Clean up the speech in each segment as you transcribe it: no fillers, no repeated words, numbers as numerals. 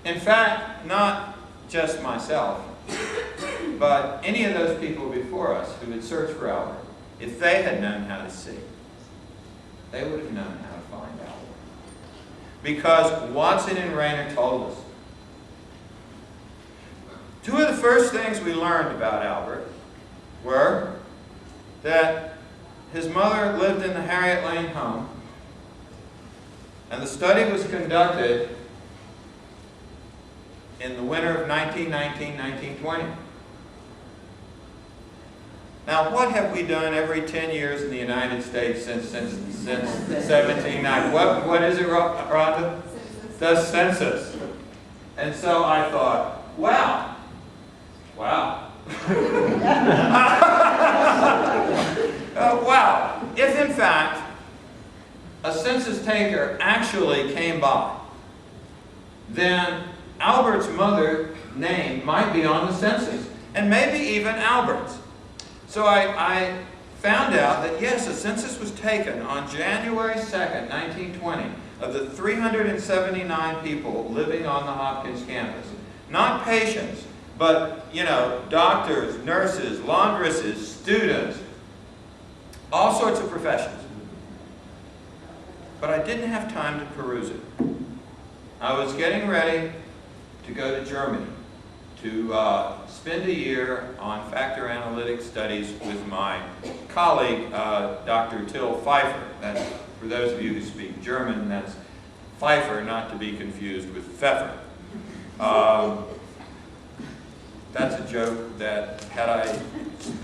In fact, not just myself, but any of those people before us who had searched for Albert, if they had known how to see, they would have known how to find Albert. Because Watson and Rayner told us. Two of the first things we learned about Albert were that his mother lived in the Harriet Lane home, and the study was conducted in the winter of 1919-1920. Now, what have we done every 10 years in the United States since 1790? What is it, Rhonda? The census. And so I thought, wow. Wow. Wow. If in fact a census taker actually came by, then Albert's mother's name might be on the census, and maybe even Albert's. So I found out that yes, a census was taken on January 2nd, 1920, of the 379 people living on the Hopkins campus. Not patients, but, you know, doctors, nurses, laundresses, students, all sorts of professions. But I didn't have time to peruse it. I was getting ready to go to Germany to spend a year on factor analytic studies with my colleague, Dr. Till Pfeiffer. That's, for those of you who speak German, that's Pfeiffer, not to be confused with Pfeffer. That's a joke that, had I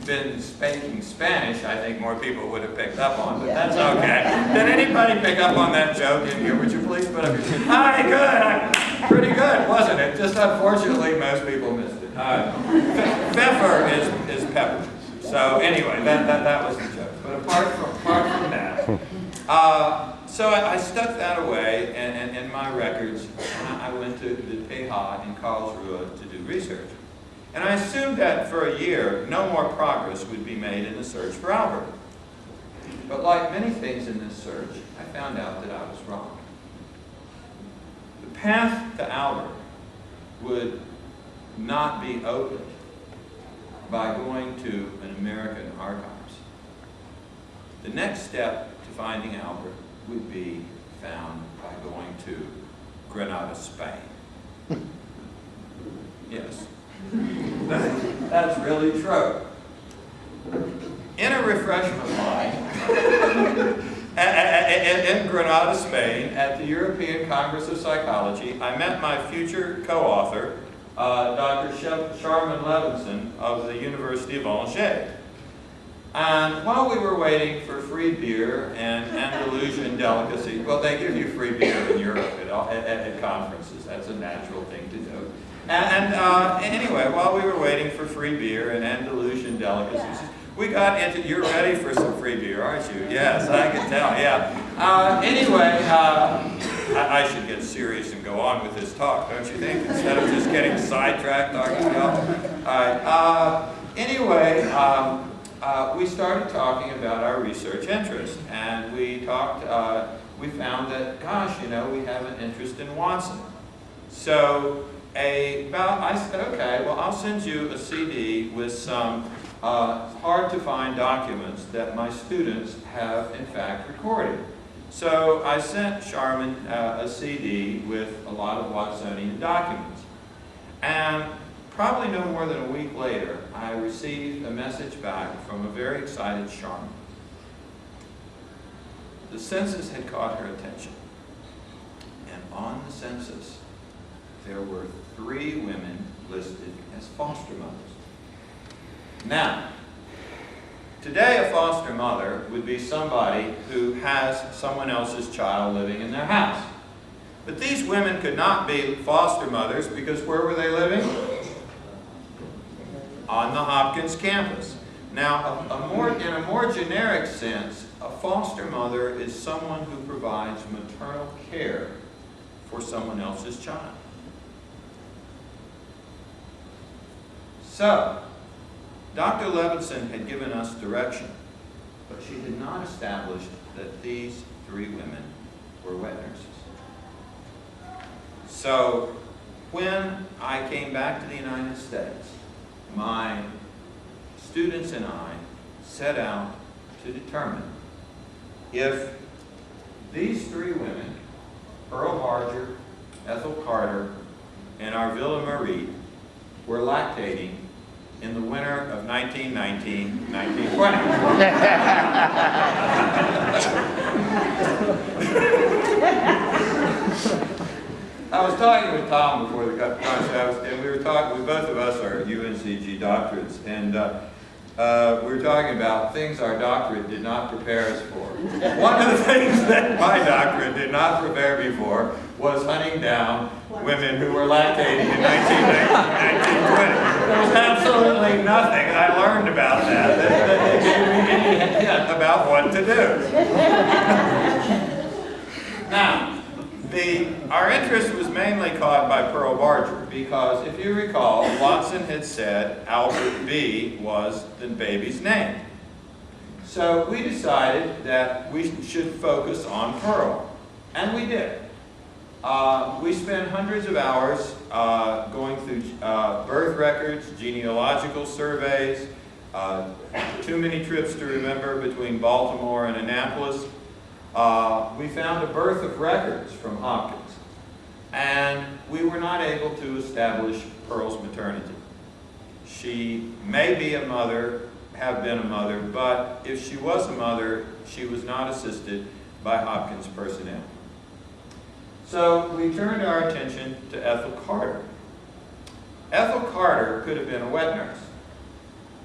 been speaking Spanish, I think more people would have picked up on, but that's okay. Did anybody pick up on that joke in here? Would you please put up your hand? Hi, good. Pretty good, wasn't it? Just unfortunately, most people missed it. Pfeffer is pepper. So anyway, that was the joke. But apart from that, so I stuck that away in my records, and I went to the PH in Karlsruhe to do research. And I assumed that for a year, no more progress would be made in the search for Albert. But like many things in this search, I found out that I was wrong. The path to Albert would not be opened by going to an American archives. The next step to finding Albert would be found by going to Granada, Spain. Yes. That's really true. In a refreshment line in Granada, Spain, at the European Congress of Psychology, I met my future co-author, Dr. Sharman Levinson of the University of Angers. And while we were waiting for free beer and Andalusian delicacies, well, they give you free beer in Europe at conferences. That's a natural thing to do. And anyway, while we were waiting for free beer and Andalusian delicacies, we got into, you're ready for some free beer, aren't you? Yes, I can tell, yeah. Anyway, I should get serious and go on with this talk, don't you think? Instead of just getting sidetracked, Dr. All right. Anyway, we started talking about our research interest, and we talked, we found that, gosh, you know, we have an interest in Watson. So, I said, okay, well, I'll send you a CD with some hard-to-find documents that my students have, in fact, recorded. So I sent Sharman a CD with a lot of Watsonian documents. And probably no more than a week later, I received a message back from a very excited Sharman. The census had caught her attention. And on the census, there were 3 women listed as foster mothers. Now, today a foster mother would be somebody who has someone else's child living in their house. But these women could not be foster mothers because where were they living? On the Hopkins campus. Now, in a more generic sense, a foster mother is someone who provides maternal care for someone else's child. So, Dr. Levinson had given us direction, but she had not established that these 3 women were wet nurses. So, When I came back to the United States, my students and I set out to determine if these three women, Pearl Barger, Ethel Carter, and Arvilla Marie, were lactating in the winter of 1919-1920. I was talking with Tom before the contest, and we were talking, both of us are UNCG doctorates, and we were talking about things our doctorate did not prepare us for. One of the things that my doctorate did not prepare me for was hunting down women who were lactating in 1920. There was absolutely nothing I learned about that gave me any hint about what to do. Now, our interest was mainly caught by Pearl Barger because, if you recall, Watson had said Albert B was the baby's name. So we decided that we should focus on Pearl, and we did. We spent hundreds of hours going through birth records, genealogical surveys, too many trips to remember between Baltimore and Annapolis. We found a birth of records from Hopkins, and we were not able to establish Pearl's maternity. She may be a mother, have been a mother, but if she was a mother, she was not assisted by Hopkins personnel. So we turned our attention to Ethel Carter. Ethel Carter could have been a wet nurse.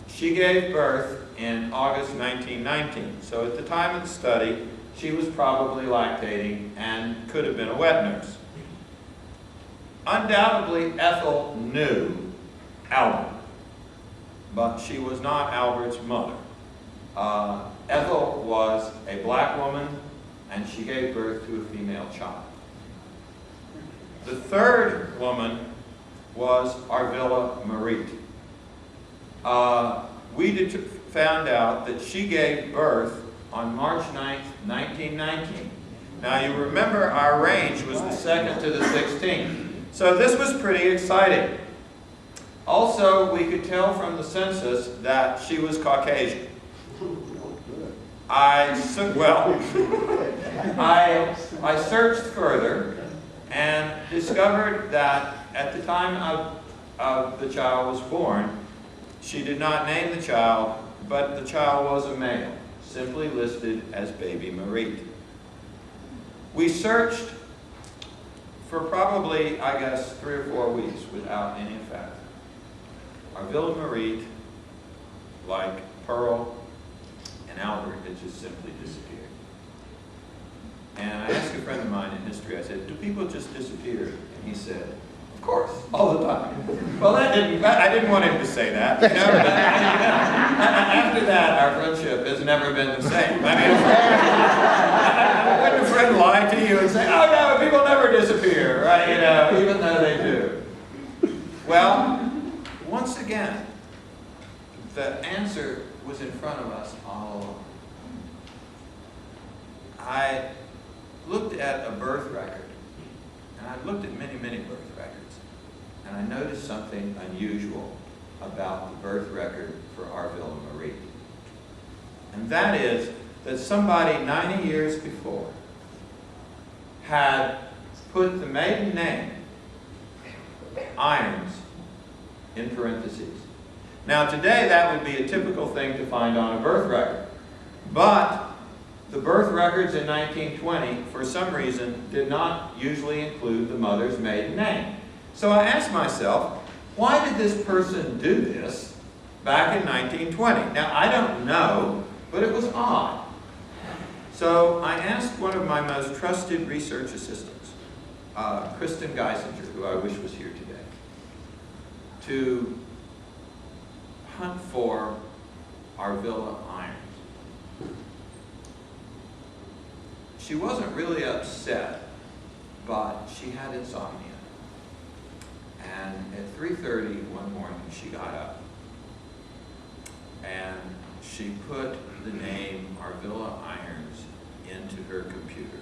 She gave birth in August 1919, so at the time of the study, she was probably lactating and could have been a wet nurse. Undoubtedly, Ethel knew Albert, but she was not Albert's mother. Ethel was a black woman, and she gave birth to a female child. The third woman was Arvilla Marie. We found out that she gave birth on March 9th, 1919. Now you remember our range was the 2nd to the 16th. So this was pretty exciting. Also, we could tell from the census that she was Caucasian. I searched further and discovered that at the time of the child was born, she did not name the child, but the child was a male, simply listed as Baby Marie. We searched for probably, I guess, 3 or 4 weeks without any effect. Arvilla Marie, like Pearl and Albert, had just simply disappeared. And I asked a friend of mine in history, I said, do people just disappear? And he said, of course, all the time. Well, I didn't want him to say that. You know, but, after that, our friendship has never been the same. I mean, when a friend lie to you and say, oh no, people never disappear, right? You know, even though they do. Well, once again, the answer was in front of us all along. I looked at a birth record, and I looked at many, many birth records, and I noticed something unusual about the birth record for Arvilla Marie. And that is that somebody 90 years before had put the maiden name, Irons, in parentheses. Now today that would be a typical thing to find on a birth record, but the birth records in 1920, for some reason, did not usually include the mother's maiden name. So I asked myself, why did this person do this back in 1920? Now I don't know, but it was odd. So I asked one of my most trusted research assistants, Kristen Geisinger, who I wish was here today, to hunt for Arvilla Irons. She wasn't really upset, but she had insomnia. And at 3:30 one morning, she got up. And she put the name Arvilla Irons into her computer.